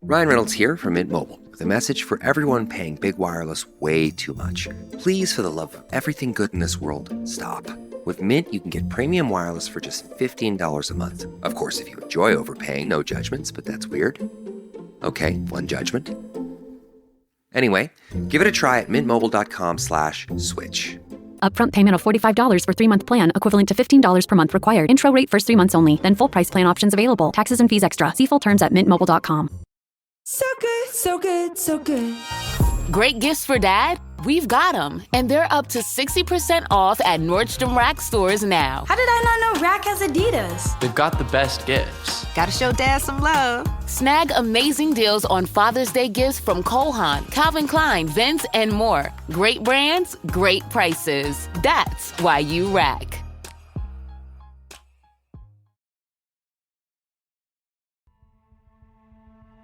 Ryan Reynolds here from Mint Mobile with a message for everyone paying big wireless way too much. Please, for the love of everything good in this world, stop. With Mint, you can get premium wireless for just $15 a month. Of course, if you enjoy overpaying, no judgments, but that's weird. Okay, one judgment. Anyway, give it a try at mintmobile.com/switch. Upfront payment of $45 for 3-month plan, equivalent to $15 per month required. Intro rate first 3 months only, then full price plan options available. Taxes and fees extra. See full terms at mintmobile.com. So good, so good, so good. Great gifts for dad? We've got them, and they're up to 60% off at Nordstrom Rack stores now. How did I not know Rack has Adidas? They've got the best gifts. Gotta show dad some love. Snag amazing deals on Father's Day gifts from Cole Haan, Calvin Klein, Vince, and more. Great brands, great prices. That's why you Rack.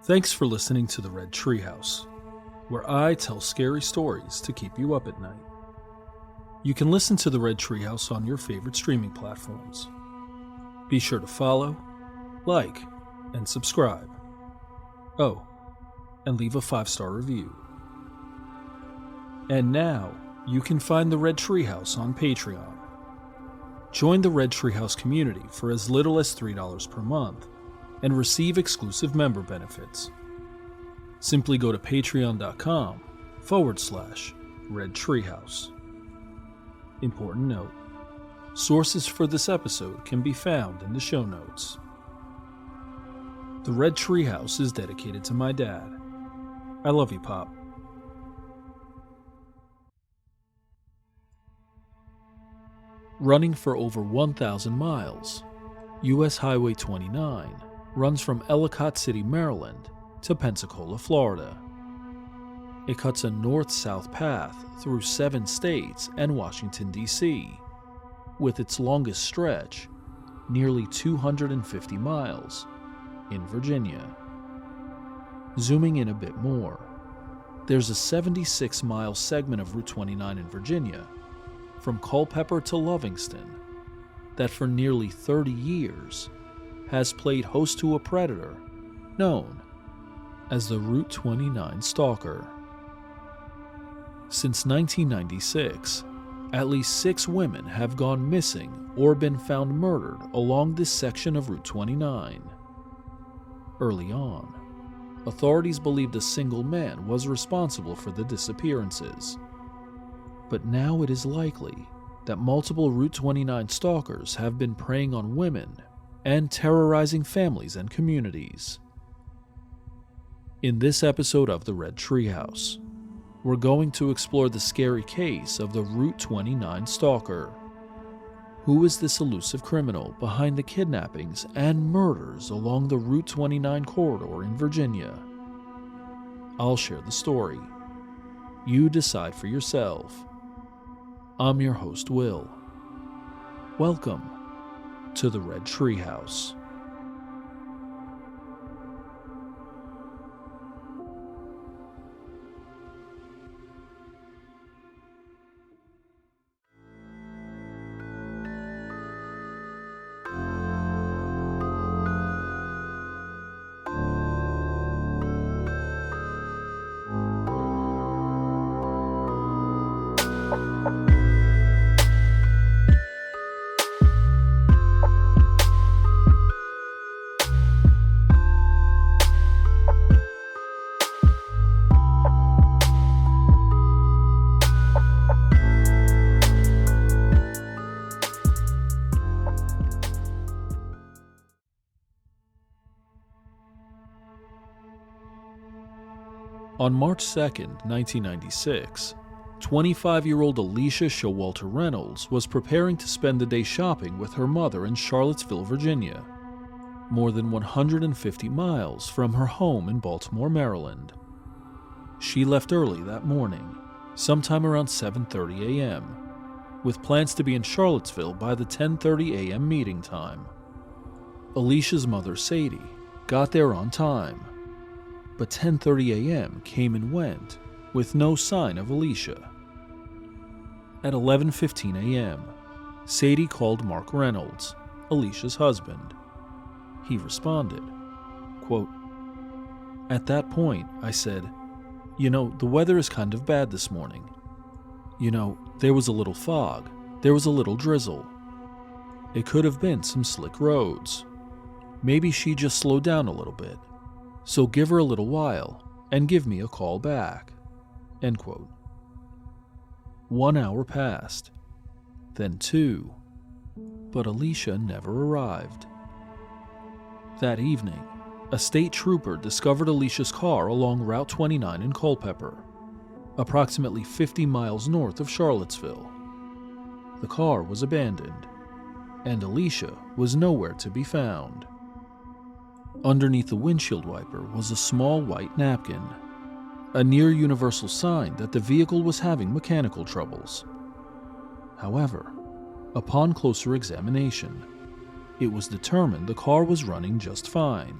Thanks for listening to the Red Treehouse, where I tell scary stories to keep you up at night. You can listen to the Red Treehouse on your favorite streaming platforms. Be sure to follow, like, and subscribe. Oh, and leave a 5-star review. And now, you can find the Red Treehouse on Patreon. Join the Red Treehouse community for as little as $3 per month and receive exclusive member benefits. Simply go to patreon.com/Red Treehouse. Important note: sources for this episode can be found in the show notes. The Red Treehouse is dedicated to my dad. I love you, Pop. Running for over 1,000 miles, U.S. Highway 29 runs from Ellicott City, Maryland to Pensacola, Florida. It cuts a north-south path through 7 states and Washington, D.C., with its longest stretch, nearly 250 miles, in Virginia. Zooming in a bit more, there's a 76-mile segment of Route 29 in Virginia, from Culpeper to Lovingston, that for nearly 30 years has played host to a predator known as the Route 29 Stalker. Since 1996, at least 6 women have gone missing or been found murdered along this section of Route 29. Early on, authorities believed a single man was responsible for the disappearances. But now it is likely that multiple Route 29 stalkers have been preying on women and terrorizing families and communities. In this episode of the Red Treehouse, we're going to explore the scary case of the Route 29 Stalker. Who is this elusive criminal behind the kidnappings and murders along the Route 29 corridor in Virginia? I'll share the story. You decide for yourself. I'm your host, Will. Welcome to the Red Treehouse. On March 2nd, 1996, 25-year-old Alicia Showalter Reynolds was preparing to spend the day shopping with her mother in Charlottesville, Virginia, more than 150 miles from her home in Baltimore, Maryland. She left early that morning, sometime around 7:30 a.m., with plans to be in Charlottesville by the 10:30 a.m. meeting time. Alicia's mother, Sadie, got there on time, but 10:30 a.m. came and went with no sign of Alicia. At 11:15 a.m., Sadie called Mark Reynolds, Alicia's husband. He responded, quote, At that point, I said, the weather is kind of bad this morning. There was a little fog. There was a little drizzle. It could have been some slick roads. Maybe she just slowed down a little bit. So give her a little while and give me a call back." End quote. 1 hour passed, then 2, but Alicia never arrived. That evening, a state trooper discovered Alicia's car along Route 29 in Culpeper, approximately 50 miles north of Charlottesville. The car was abandoned, and Alicia was nowhere to be found. Underneath the windshield wiper was a small white napkin, a near-universal sign that the vehicle was having mechanical troubles. However, upon closer examination, it was determined the car was running just fine.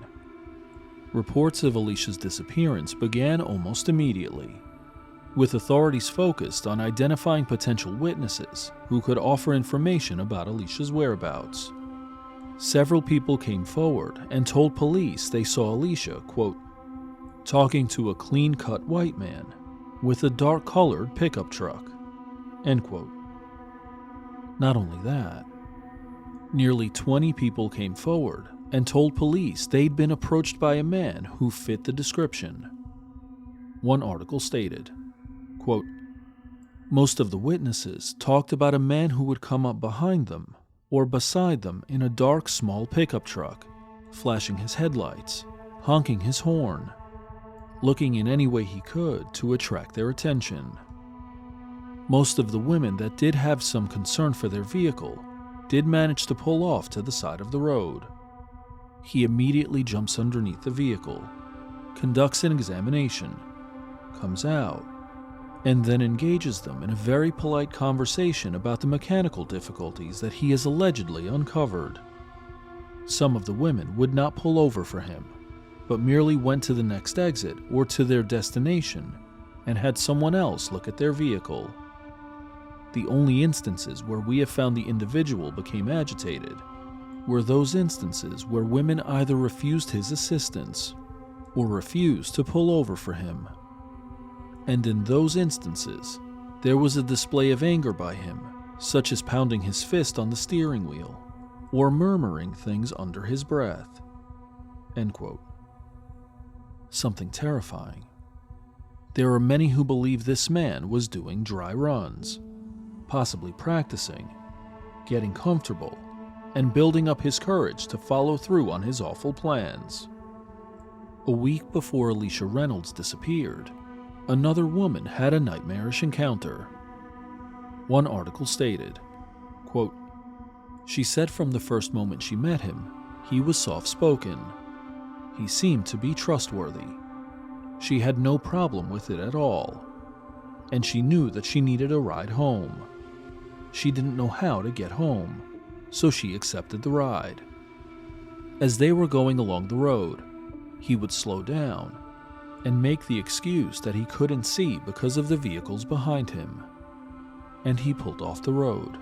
Reports of Alicia's disappearance began almost immediately, with authorities focused on identifying potential witnesses who could offer information about Alicia's whereabouts. Several people came forward and told police they saw Alicia, quote, talking to a clean-cut white man with a dark-colored pickup truck, end quote. Not only that, nearly 20 people came forward and told police they'd been approached by a man who fit the description. One article stated, quote, "Most of the witnesses talked about a man who would come up behind them or beside them in a dark small pickup truck, flashing his headlights, honking his horn, looking in any way he could to attract their attention. Most of the women that did have some concern for their vehicle did manage to pull off to the side of the road. He immediately jumps underneath the vehicle, conducts an examination, comes out, and then engages them in a very polite conversation about the mechanical difficulties that he has allegedly uncovered. Some of the women would not pull over for him, but merely went to the next exit or to their destination and had someone else look at their vehicle. The only instances where we have found the individual became agitated were those instances where women either refused his assistance or refused to pull over for him. And in those instances, there was a display of anger by him, such as pounding his fist on the steering wheel or murmuring things under his breath." End quote. Something terrifying. There are many who believe this man was doing dry runs, possibly practicing, getting comfortable, and building up his courage to follow through on his awful plans. A week before Alicia Reynolds disappeared, another woman had a nightmarish encounter. One article stated, quote, "She said from the first moment she met him, he was soft-spoken. He seemed to be trustworthy. She had no problem with it at all, and she knew that she needed a ride home. She didn't know how to get home, so she accepted the ride. As they were going along the road, he would slow down and make the excuse that he couldn't see because of the vehicles behind him, and he pulled off the road.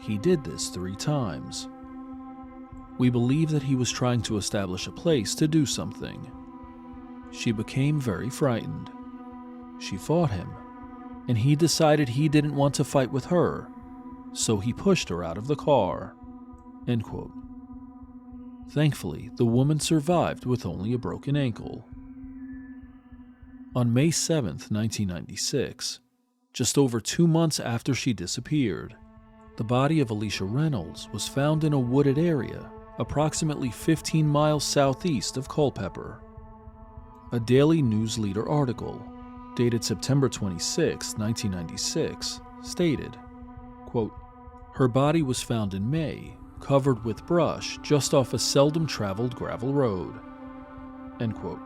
He did this 3 times. We believe that he was trying to establish a place to do something. She became very frightened. She fought him, and he decided he didn't want to fight with her, so he pushed her out of the car." End quote. Thankfully, the woman survived with only a broken ankle. On May 7, 1996, just over 2 months after she disappeared, the body of Alicia Reynolds was found in a wooded area approximately 15 miles southeast of Culpeper. A Daily News Leader article, dated September 26, 1996, stated, quote, "Her body was found in May, covered with brush just off a seldom-traveled gravel road." End quote.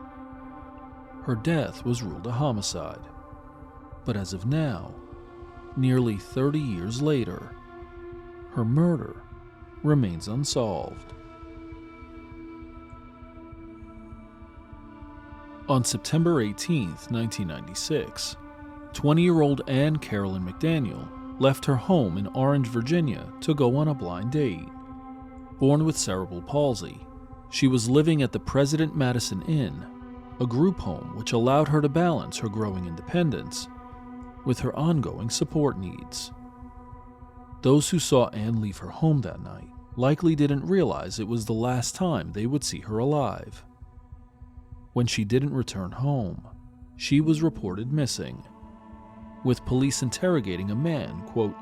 Her death was ruled a homicide, but as of now, nearly 30 years later, her murder remains unsolved. On September 18, 1996, 20-year-old Anne Carolyn McDaniel left her home in Orange, Virginia to go on a blind date. Born with cerebral palsy, she was living at the President Madison Inn a group home which allowed her to balance her growing independence with her ongoing support needs. Those who saw Anne leave her home that night likely didn't realize it was the last time they would see her alive. When she didn't return home, she was reported missing, with police interrogating a man, quote,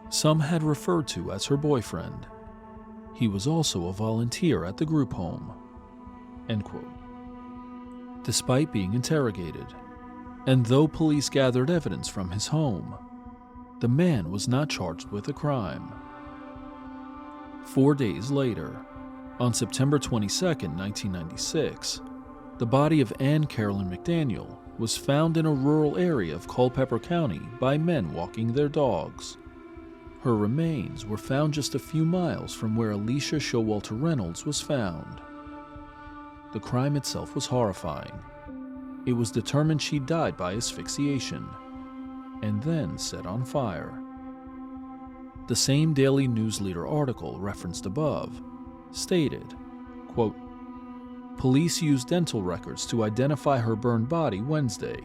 some had referred to as her boyfriend. He was also a volunteer at the group home, end quote. Despite being interrogated, and though police gathered evidence from his home, the man was not charged with a crime. 4 days later, on September 22, 1996, the body of Anne Carolyn McDaniel was found in a rural area of Culpeper County by men walking their dogs. Her remains were found just a few miles from where Alicia Showalter Reynolds was found. The crime itself was horrifying. It was determined she died by asphyxiation and then set on fire. The same Daily News Leader article referenced above stated, quote, police used dental records to identify her burned body Wednesday.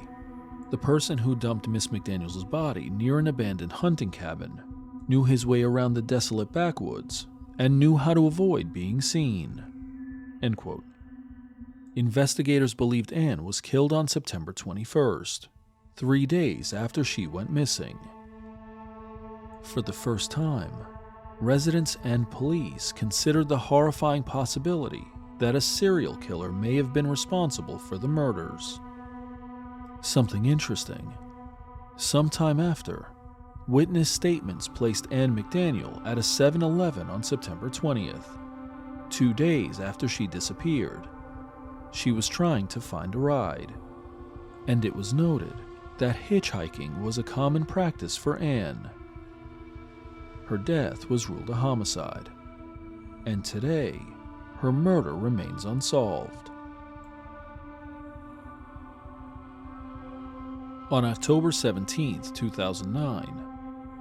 The person who dumped Miss McDaniel's body near an abandoned hunting cabin knew his way around the desolate backwoods and knew how to avoid being seen, end quote. Investigators believed Anne was killed on September 21st, 3 days after she went missing. For the first time, residents and police considered the horrifying possibility that a serial killer may have been responsible for the murders. Something interesting. Sometime after, witness statements placed Anne McDaniel at a 7-Eleven on September 20th, 2 days after she disappeared. She was trying to find a ride, and it was noted that hitchhiking was a common practice for Anne. Her death was ruled a homicide, and today, her murder remains unsolved. On October 17, 2009,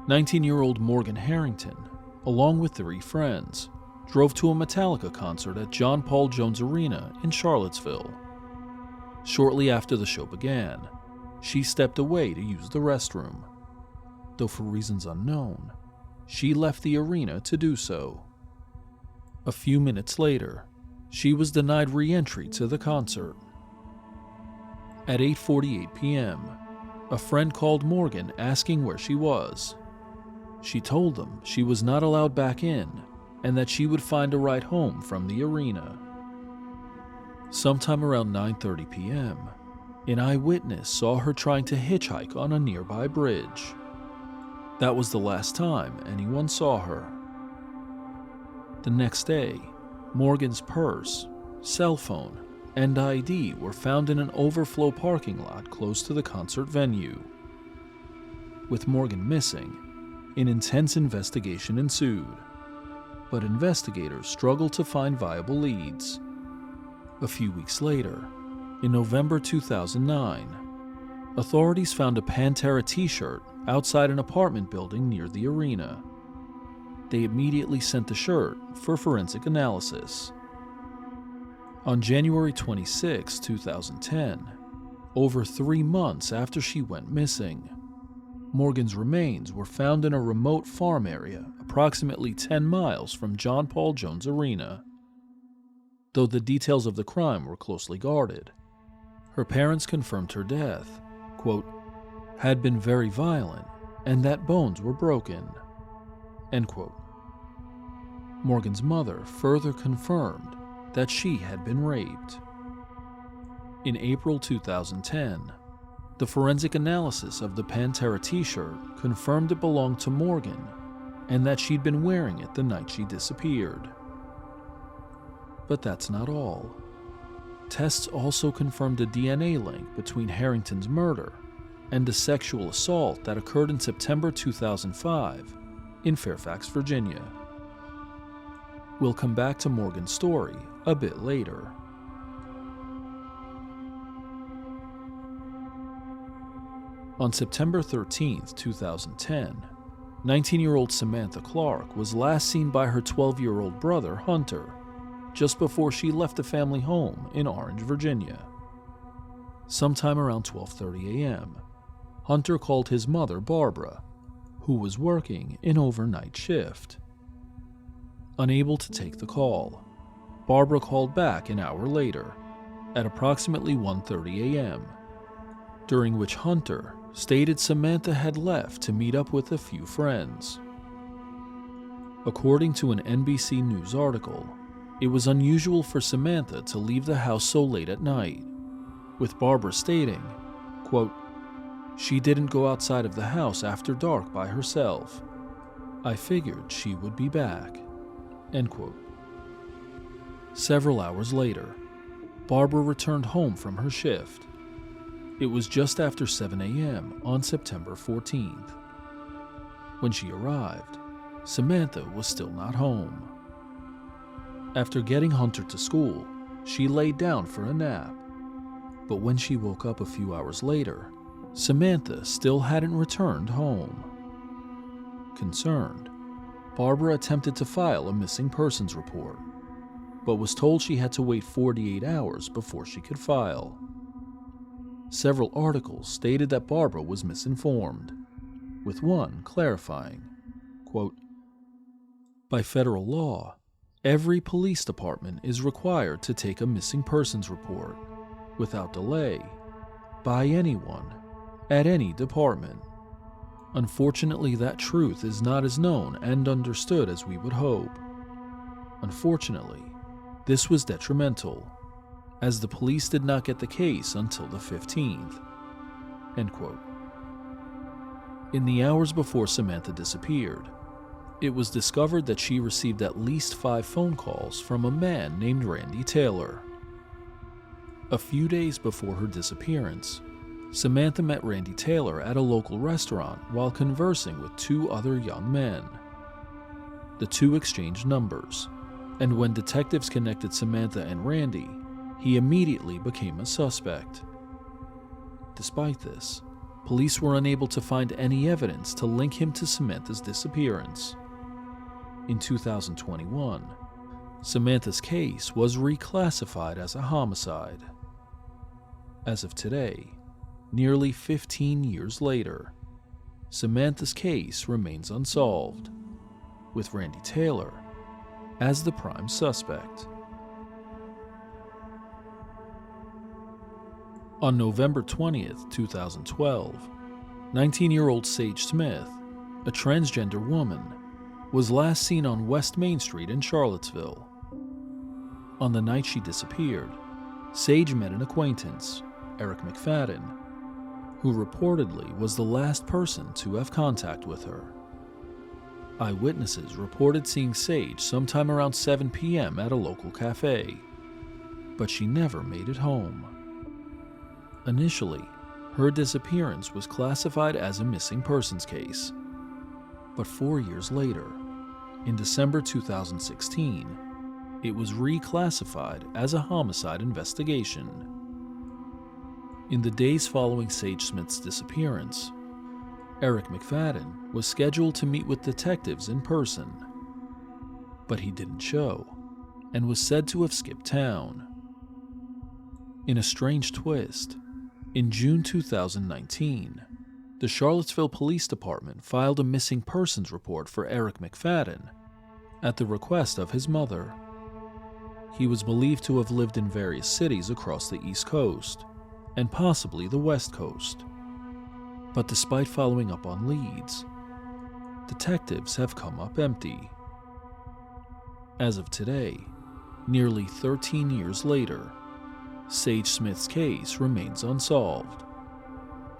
19-year-old Morgan Harrington, along with 3 friends, drove to a Metallica concert at John Paul Jones Arena in Charlottesville. Shortly after the show began, she stepped away to use the restroom. Though for reasons unknown, she left the arena to do so. A few minutes later, she was denied re-entry to the concert. At 8:48 p.m., a friend called Morgan asking where she was. She told them she was not allowed back in and that she would find a ride home from the arena. Sometime around 9:30 p.m., an eyewitness saw her trying to hitchhike on a nearby bridge. That was the last time anyone saw her. The next day, Morgan's purse, cell phone, and ID were found in an overflow parking lot close to the concert venue. With Morgan missing, an intense investigation ensued, but investigators struggled to find viable leads. A few weeks later, in November 2009, authorities found a Pantera t-shirt outside an apartment building near the arena. They immediately sent the shirt for forensic analysis. On January 26, 2010, over 3 months after she went missing, Morgan's remains were found in a remote farm area approximately 10 miles from John Paul Jones Arena. Though the details of the crime were closely guarded, her parents confirmed her death, quote, had been very violent and that bones were broken, end quote. Morgan's mother further confirmed that she had been raped. In April 2010, the forensic analysis of the Pantera t-shirt confirmed it belonged to Morgan and that she'd been wearing it the night she disappeared. But that's not all. Tests also confirmed a DNA link between Harrington's murder and a sexual assault that occurred in September 2005 in Fairfax, Virginia. We'll come back to Morgan's story a bit later. On September 13, 2010, 19-year-old Samantha Clark was last seen by her 12-year-old brother, Hunter, just before she left the family home in Orange, Virginia. sometime around 12:30 a.m., Hunter called his mother, Barbara, who was working an overnight shift. Unable to take the call, Barbara called back an hour later, at approximately 1:30 a.m., during which Hunter stated Samantha had left to meet up with a few friends. According to an NBC News article, it was unusual for Samantha to leave the house so late at night, with Barbara stating, quote, "She didn't go outside of the house after dark by herself. I figured she would be back." End quote. Several hours later, Barbara returned home from her shift. It was just after 7 a.m. on September 14th. When she arrived, Samantha was still not home. After getting Hunter to school, she laid down for a nap. But when she woke up a few hours later, Samantha still hadn't returned home. Concerned, Barbara attempted to file a missing persons report, but was told she had to wait 48 hours before she could file. Several articles stated that Barbara was misinformed, with one clarifying, quote, "By federal law, every police department is required to take a missing persons report, without delay, by anyone, at any department. Unfortunately, that truth is not as known and understood as we would hope. Unfortunately, this was detrimental, as the police did not get the case until the 15th. End quote. In the hours before Samantha disappeared, it was discovered that she received at least 5 phone calls from a man named Randy Taylor. A few days before her disappearance, Samantha met Randy Taylor at a local restaurant while conversing with 2 other young men. The two exchanged numbers, and when detectives connected Samantha and Randy, he immediately became a suspect. Despite this, police were unable to find any evidence to link him to Samantha's disappearance. In 2021, Samantha's case was reclassified as a homicide. As of today, nearly 15 years later, Samantha's case remains unsolved, with Randy Taylor as the prime suspect. On November 20th, 2012, 19-year-old Sage Smith, a transgender woman, was last seen on West Main Street in Charlottesville. On the night she disappeared, Sage met an acquaintance, Eric McFadden, who reportedly was the last person to have contact with her. Eyewitnesses reported seeing Sage sometime around 7 p.m. at a local cafe, but she never made it home. Initially, her disappearance was classified as a missing persons case, but 4 years later, in December 2016, it was reclassified as a homicide investigation. In the days following Sage Smith's disappearance, Eric McFadden was scheduled to meet with detectives in person, but he didn't show and was said to have skipped town. In a strange twist, in June 2019, the Charlottesville Police Department filed a missing persons report for Eric McFadden at the request of his mother. He was believed to have lived in various cities across the East Coast and possibly the West Coast. But despite following up on leads, detectives have come up empty. As of today, nearly 13 years later, Sage Smith's case remains unsolved,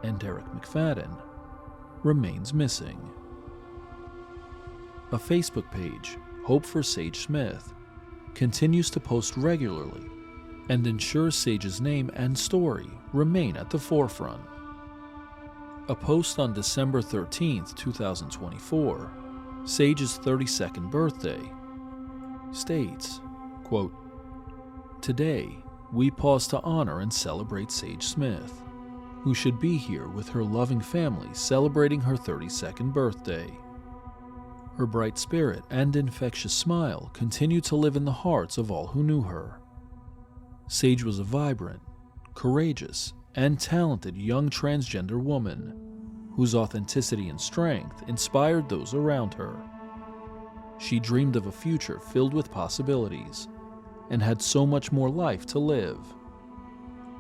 and Eric McFadden remains missing. A Facebook page, Hope for Sage Smith, continues to post regularly and ensures Sage's name and story remain at the forefront. A post on December 13th, 2024, Sage's 32nd birthday, states, quote, "Today, we pause to honor and celebrate Sage Smith, who should be here with her loving family celebrating her 32nd birthday. Her bright spirit and infectious smile continue to live in the hearts of all who knew her. Sage was a vibrant, courageous, and talented young transgender woman whose authenticity and strength inspired those around her. She dreamed of a future filled with possibilities and had so much more life to live.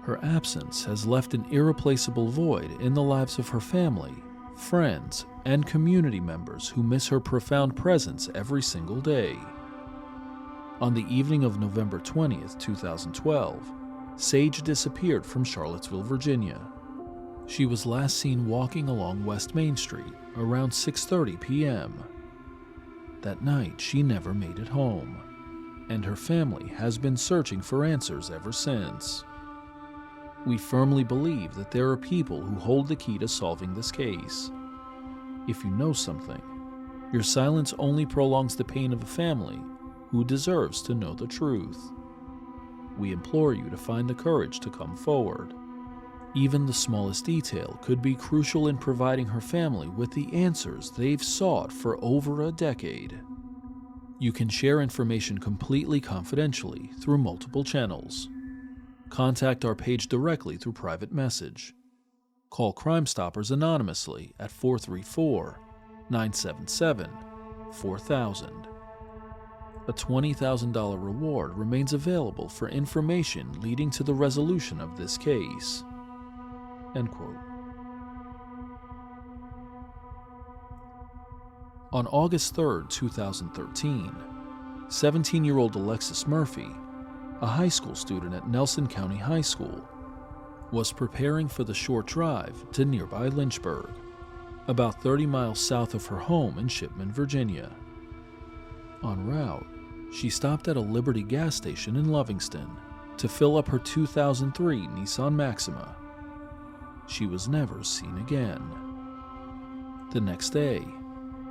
Her absence has left an irreplaceable void in the lives of her family, friends, and community members who miss her profound presence every single day. On the evening of November 20th, 2012, Sage disappeared from Charlottesville, Virginia. She was last seen walking along West Main Street around 6:30 p.m. That night, she never made it home, and her family has been searching for answers ever since. We firmly believe that there are people who hold the key to solving this case. If you know something, your silence only prolongs the pain of a family who deserves to know the truth. We implore you to find the courage to come forward. Even the smallest detail could be crucial in providing her family with the answers they've sought for over a decade. You can share information completely confidentially through multiple channels. Contact our page directly through private message. Call Crime Stoppers anonymously at 434-977-4000. A $20,000 reward remains available for information leading to the resolution of this case. End quote. On August 3, 2013, 17-year-old Alexis Murphy, a high school student at Nelson County High School, was preparing for the short drive to nearby Lynchburg, about 30 miles south of her home in Shipman, Virginia. En route, she stopped at a Liberty gas station in Lovingston to fill up her 2003 Nissan Maxima. She was never seen again. The next day,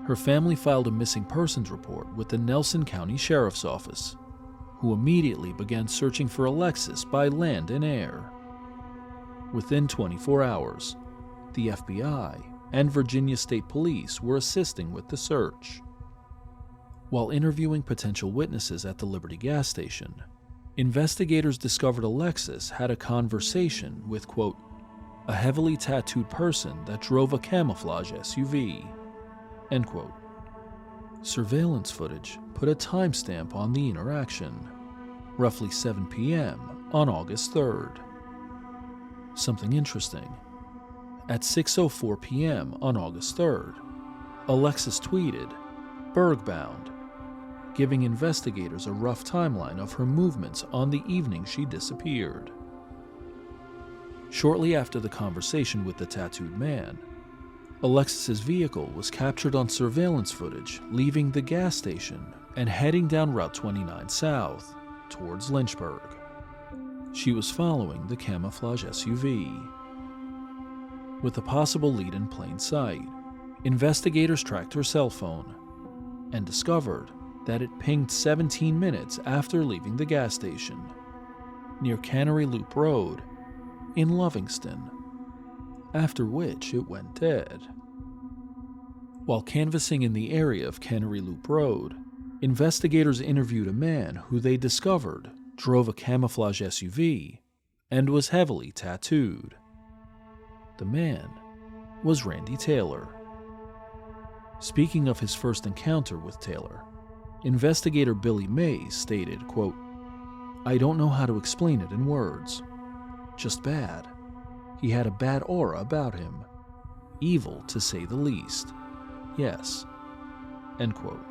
her family filed a missing persons report with the Nelson County Sheriff's Office, who immediately began searching for Alexis by land and air. Within 24 hours, the FBI and Virginia State Police were assisting with the search. While interviewing potential witnesses at the Liberty gas station, investigators discovered Alexis had a conversation with, quote, a heavily tattooed person that drove a camouflage SUV, end quote. Surveillance footage put a timestamp on the interaction, roughly 7 p.m. on August 3rd. Something interesting. At 6:04 p.m. on August 3rd, Alexis tweeted, "Bergbound," giving investigators a rough timeline of her movements on the evening she disappeared. Shortly after the conversation with the tattooed man, Alexis's vehicle was captured on surveillance footage leaving the gas station and heading down Route 29 south towards Lynchburg. She was following the camouflage SUV. With a possible lead in plain sight, investigators tracked her cell phone and discovered that it pinged 17 minutes after leaving the gas station near Cannery Loop Road in Lovingston, after which it went dead. While canvassing in the area of Cannery Loop Road, investigators interviewed a man who they discovered drove a camouflage SUV and was heavily tattooed. The man was Randy Taylor. Speaking of his first encounter with Taylor, investigator Billy Mays stated, quote, "I don't know how to explain it in words. Just bad. He had a bad aura about him. Evil, to say the least. Yes." End quote.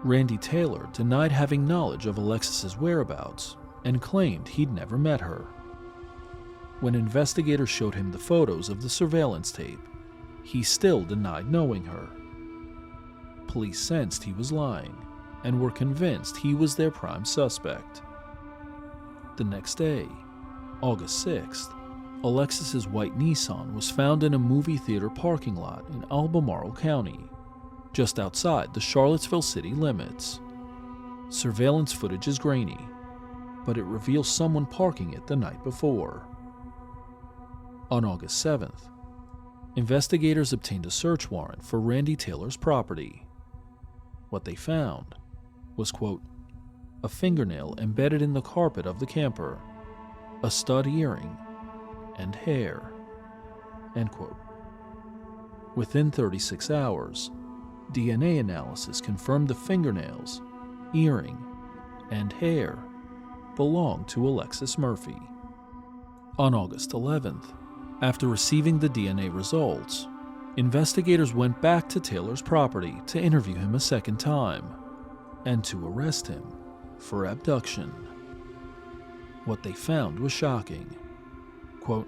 Randy Taylor denied having knowledge of Alexis's whereabouts and claimed he'd never met her. When investigators showed him the photos of the surveillance tape, he still denied knowing her. Police sensed he was lying and were convinced he was their prime suspect. The next day, August 6th, Alexis's white Nissan was found in a movie theater parking lot in Albemarle County, just outside the Charlottesville city limits. Surveillance footage is grainy, but it reveals someone parking it the night before. On August 7th, investigators obtained a search warrant for Randy Taylor's property. What they found was, quote, a fingernail embedded in the carpet of the camper, a stud earring, and hair." End quote. Within 36 hours, DNA analysis confirmed the fingernails, earring, and hair belonged to Alexis Murphy. On August 11th, after receiving the DNA results, investigators went back to Taylor's property to interview him a second time and to arrest him for abduction. What they found was shocking. Quote,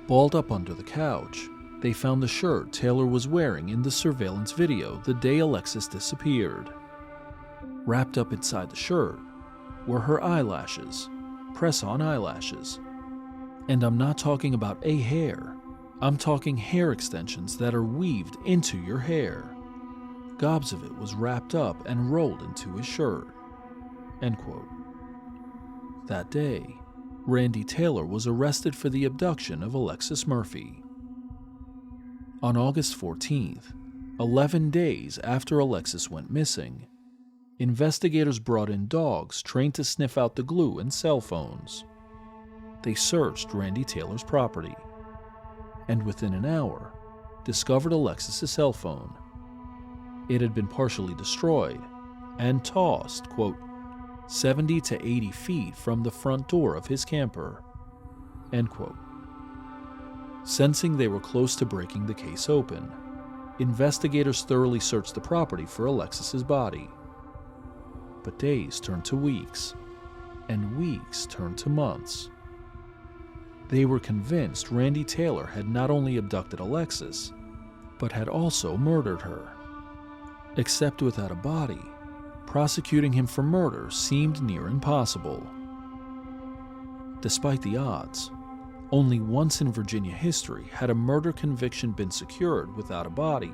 "Balled up under the couch, they found the shirt Taylor was wearing in the surveillance video the day Alexis disappeared. Wrapped up inside the shirt were her eyelashes, press-on eyelashes. And I'm not talking about a hair. I'm talking hair extensions that are weaved into your hair. Gobs of it was wrapped up and rolled into his shirt." End quote. That day, Randy Taylor was arrested for the abduction of Alexis Murphy. On August 14th, 11 days after Alexis went missing, investigators brought in dogs trained to sniff out the glue in cell phones. They searched Randy Taylor's property, and within an hour, discovered Alexis's cell phone. It had been partially destroyed and tossed, quote, 70 to 80 feet from the front door of his camper, end quote. Sensing they were close to breaking the case open, investigators thoroughly searched the property for Alexis's body. But days turned to weeks, and weeks turned to months. They were convinced Randy Taylor had not only abducted Alexis, but had also murdered her. Except without a body, prosecuting him for murder seemed near impossible. Despite the odds, only once in Virginia history had a murder conviction been secured without a body.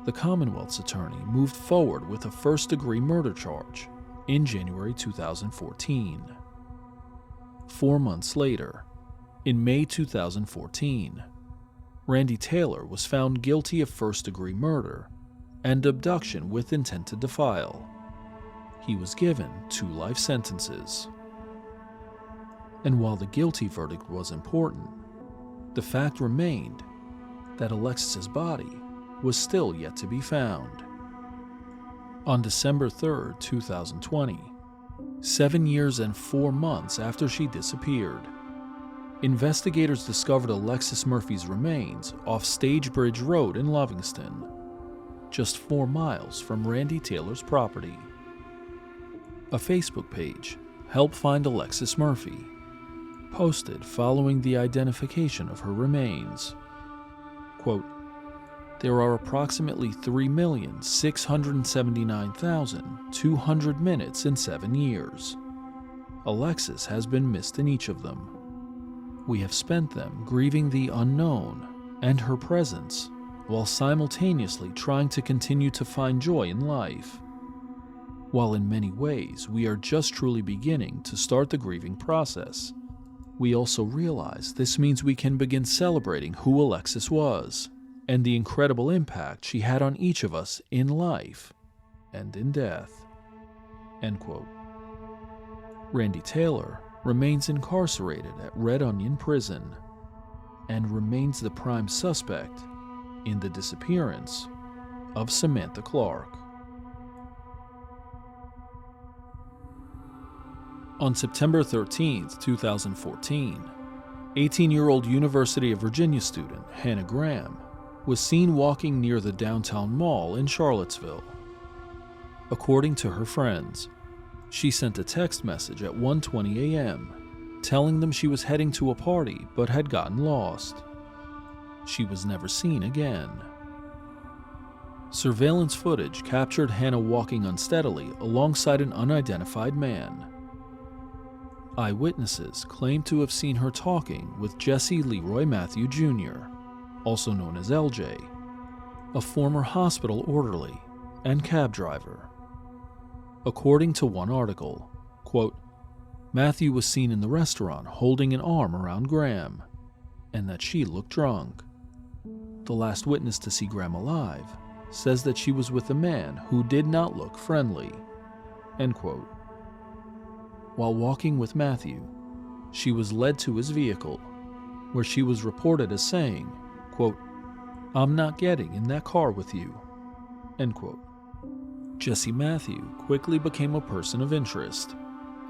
The Commonwealth's attorney moved forward with a first-degree murder charge in January 2014. 4 months later, in May 2014, Randy Taylor was found guilty of first-degree murder and abduction with intent to defile. He was given 2 life sentences. And while the guilty verdict was important, the fact remained that Alexis's body was still yet to be found. On December 3, 2020, 7 years and 4 months after she disappeared, investigators discovered Alexis Murphy's remains off Stagebridge Road in Lovingston, just 4 miles from Randy Taylor's property. A Facebook page, Help Find Alexis Murphy, posted following the identification of her remains. Quote, "There are approximately 3,679,200 minutes in 7 years. Alexis has been missed in each of them. We have spent them grieving the unknown and her presence, while simultaneously trying to continue to find joy in life. While in many ways we are just truly beginning to start the grieving process, we also realize this means we can begin celebrating who Alexis was and the incredible impact she had on each of us in life and in death." End quote. Randy Taylor remains incarcerated at Red Onion Prison and remains the prime suspect in the disappearance of Samantha Clark. On September 13, 2014, 18-year-old University of Virginia student Hannah Graham was seen walking near the downtown mall in Charlottesville. According to her friends, she sent a text message at 1:20 a.m. telling them she was heading to a party but had gotten lost. She was never seen again. Surveillance footage captured Hannah walking unsteadily alongside an unidentified man. Eyewitnesses claim to have seen her talking with Jesse Leroy Matthew Jr., also known as LJ, a former hospital orderly and cab driver. According to one article, quote, "Matthew was seen in the restaurant holding an arm around Graham, and that she looked drunk. The last witness to see Graham alive says that she was with a man who did not look friendly." End quote. While walking with Matthew, she was led to his vehicle, where she was reported as saying, quote, "I'm not getting in that car with you," end quote. Jesse Matthew quickly became a person of interest,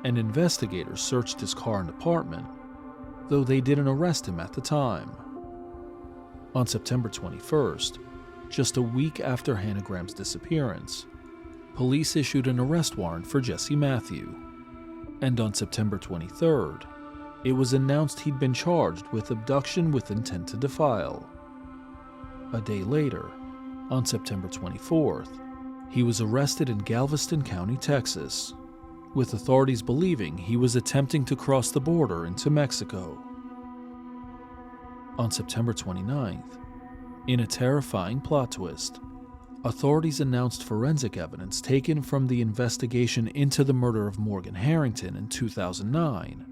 and investigators searched his car and apartment, though they didn't arrest him at the time. On September 21st, just a week after Hannah Graham's disappearance, police issued an arrest warrant for Jesse Matthew, and on September 23rd, it was announced he'd been charged with abduction with intent to defile. A day later, on September 24th, he was arrested in Galveston County, Texas, with authorities believing he was attempting to cross the border into Mexico. On September 29th, in a terrifying plot twist, authorities announced forensic evidence taken from the investigation into the murder of Morgan Harrington in 2009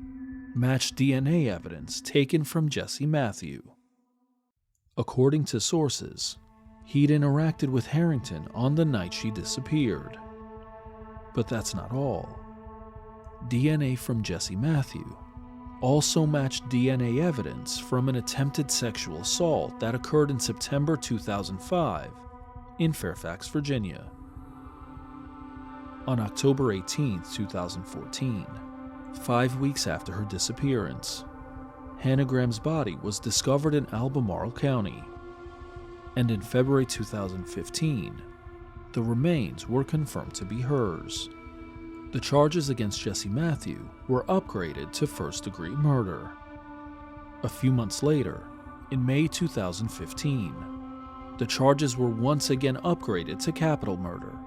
matched DNA evidence taken from Jesse Matthew. According to sources, he'd interacted with Harrington on the night she disappeared. But that's not all. DNA from Jesse Matthew also matched DNA evidence from an attempted sexual assault that occurred in September 2005 in Fairfax, Virginia. On October 18, 2014, 5 weeks after her disappearance, Hannah Graham's body was discovered in Albemarle County, and in February 2015, the remains were confirmed to be hers. The charges against Jesse Matthew were upgraded to first-degree murder. A few months later, in May 2015, the charges were once again upgraded to capital murder,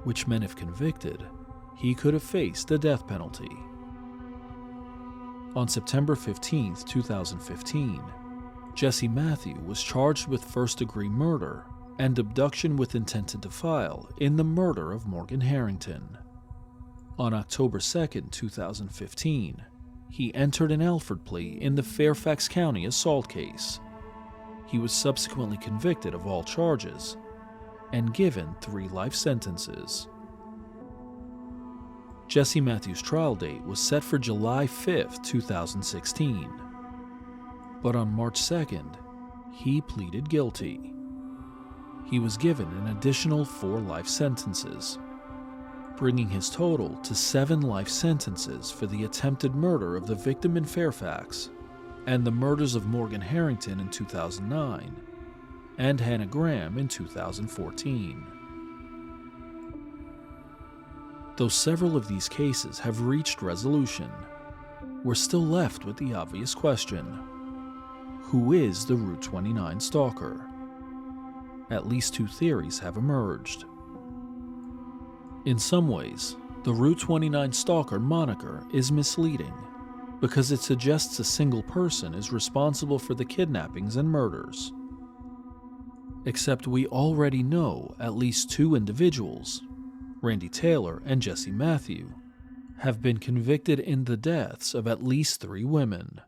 which meant if convicted, he could have faced the death penalty. On September 15, 2015, Jesse Matthew was charged with first-degree murder and abduction with intent to defile in the murder of Morgan Harrington. On October 2, 2015, he entered an Alford plea in the Fairfax County assault case. He was subsequently convicted of all charges and given 3 life sentences. Jesse Matthews' trial date was set for July 5, 2016. But on March 2nd, he pleaded guilty. He was given an additional 4 life sentences, bringing his total to 7 life sentences for the attempted murder of the victim in Fairfax and the murders of Morgan Harrington in 2009 and Hannah Graham in 2014. Though several of these cases have reached resolution, we're still left with the obvious question: who is the Route 29 stalker? At least 2 theories have emerged. In some ways, the Route 29 stalker moniker is misleading because it suggests a single person is responsible for the kidnappings and murders. Except we already know at least 2 individuals, Randy Taylor and Jesse Matthew, have been convicted in the deaths of at least 3 women.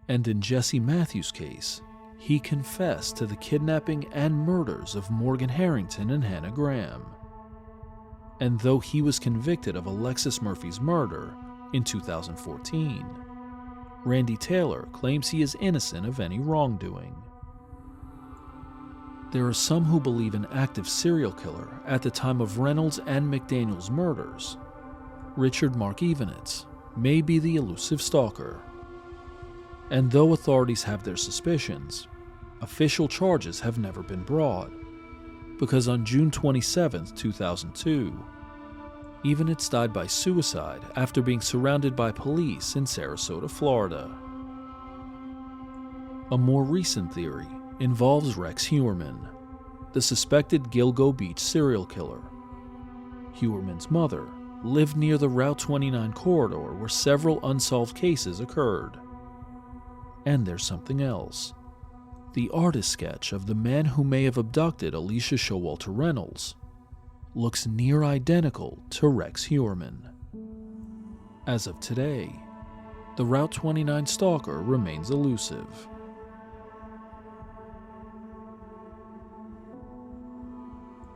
And in Jesse Matthews' case, he confessed to the kidnapping and murders of Morgan Harrington and Hannah Graham. And though he was convicted of Alexis Murphy's murder in 2014, Randy Taylor claims he is innocent of any wrongdoing. There are some who believe an active serial killer at the time of Reynolds and McDaniel's murders, Richard Mark Evenitz, may be the elusive stalker. And though authorities have their suspicions, official charges have never been brought, because on June 27, 2002, Evenitz died by suicide after being surrounded by police in Sarasota, Florida. A more recent theory involves Rex Heuermann, the suspected Gilgo Beach serial killer. Heuermann's mother lived near the Route 29 corridor where several unsolved cases occurred. And there's something else. The artist sketch of the man who may have abducted Alicia Showalter Reynolds looks near identical to Rex Heuermann. As of today, the Route 29 stalker remains elusive.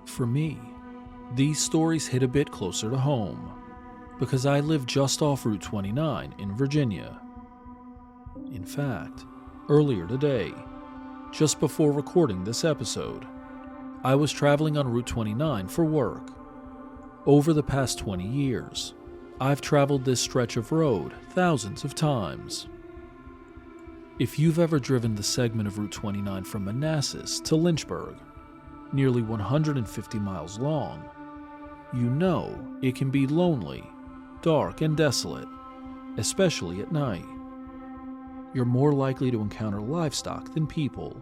For me, these stories hit a bit closer to home, because I live just off Route 29 in Virginia. In fact, earlier today, just before recording this episode, I was traveling on Route 29 for work. Over the past 20 years, I've traveled this stretch of road thousands of times. If you've ever driven the segment of Route 29 from Manassas to Lynchburg, nearly 150 miles long, you know it can be lonely, dark, and desolate, especially at night. You're more likely to encounter livestock than people,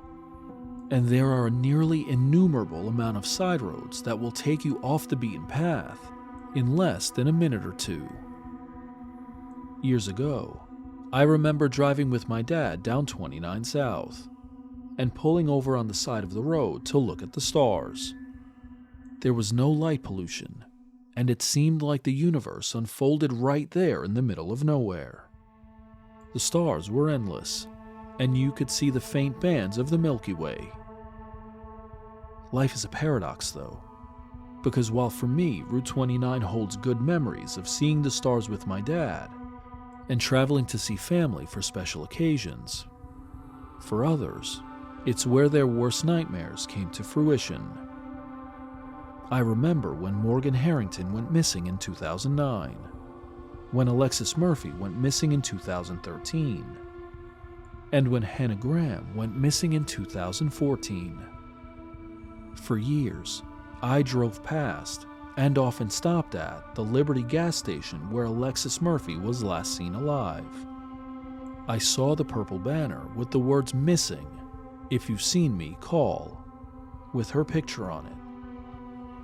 and there are a nearly innumerable amount of side roads that will take you off the beaten path in less than a minute or two. Years ago, I remember driving with my dad down 29 South and pulling over on the side of the road to look at the stars. There was no light pollution, and it seemed like the universe unfolded right there in the middle of nowhere. The stars were endless, and you could see the faint bands of the Milky Way. Life is a paradox, though, because while for me, Route 29 holds good memories of seeing the stars with my dad and traveling to see family for special occasions, for others, it's where their worst nightmares came to fruition. I remember when Morgan Harrington went missing in 2009, when Alexis Murphy went missing in 2013, and when Hannah Graham went missing in 2014. For years, I drove past and often stopped at the Liberty gas station where Alexis Murphy was last seen alive. I saw the purple banner with the words "Missing, if you've seen me, call," with her picture on it.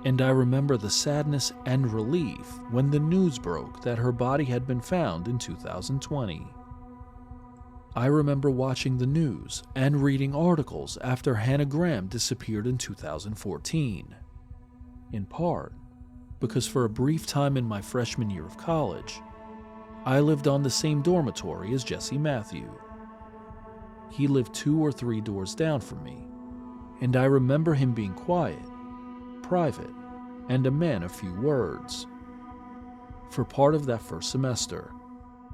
And I remember the sadness and relief when the news broke that her body had been found in 2020. I remember watching the news and reading articles after Hannah Graham disappeared in 2014, in part because for a brief time in my freshman year of college, I lived on the same dormitory as Jesse Matthew. He lived 2 or 3 doors down from me, and I remember him being quiet, private, and a man of few words. For part of that first semester,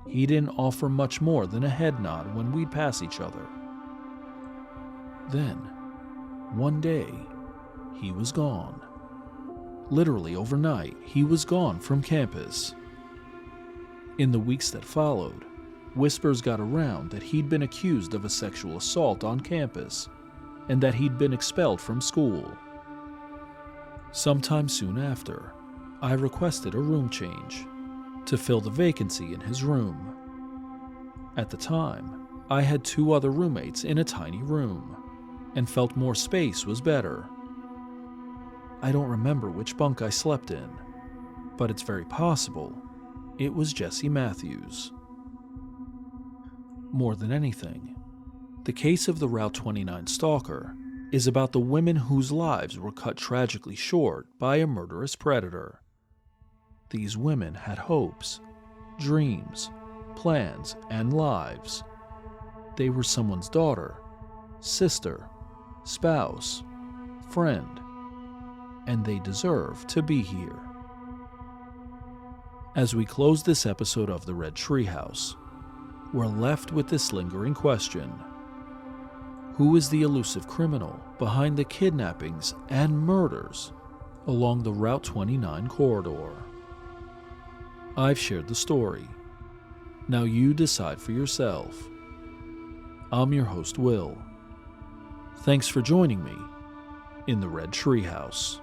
he didn't offer much more than a head nod when we'd pass each other. Then, one day, he was gone. Literally overnight, he was gone from campus. In the weeks that followed, whispers got around that he'd been accused of a sexual assault on campus and that he'd been expelled from school. Sometime soon after, I requested a room change to fill the vacancy in his room. At the time, I had 2 other roommates in a tiny room and felt more space was better. I don't remember which bunk I slept in, but it's very possible it was Jesse Matthews. More than anything, the case of the Route 29 Stalker is about the women whose lives were cut tragically short by a murderous predator. These women had hopes, dreams, plans, and lives. They were someone's daughter, sister, spouse, friend, and they deserve to be here. As we close this episode of the Red Treehouse, we're left with this lingering question. Who is the elusive criminal behind the kidnappings and murders along the Route 29 corridor? I've shared the story. Now you decide for yourself. I'm your host, Will. Thanks for joining me in the Red Treehouse.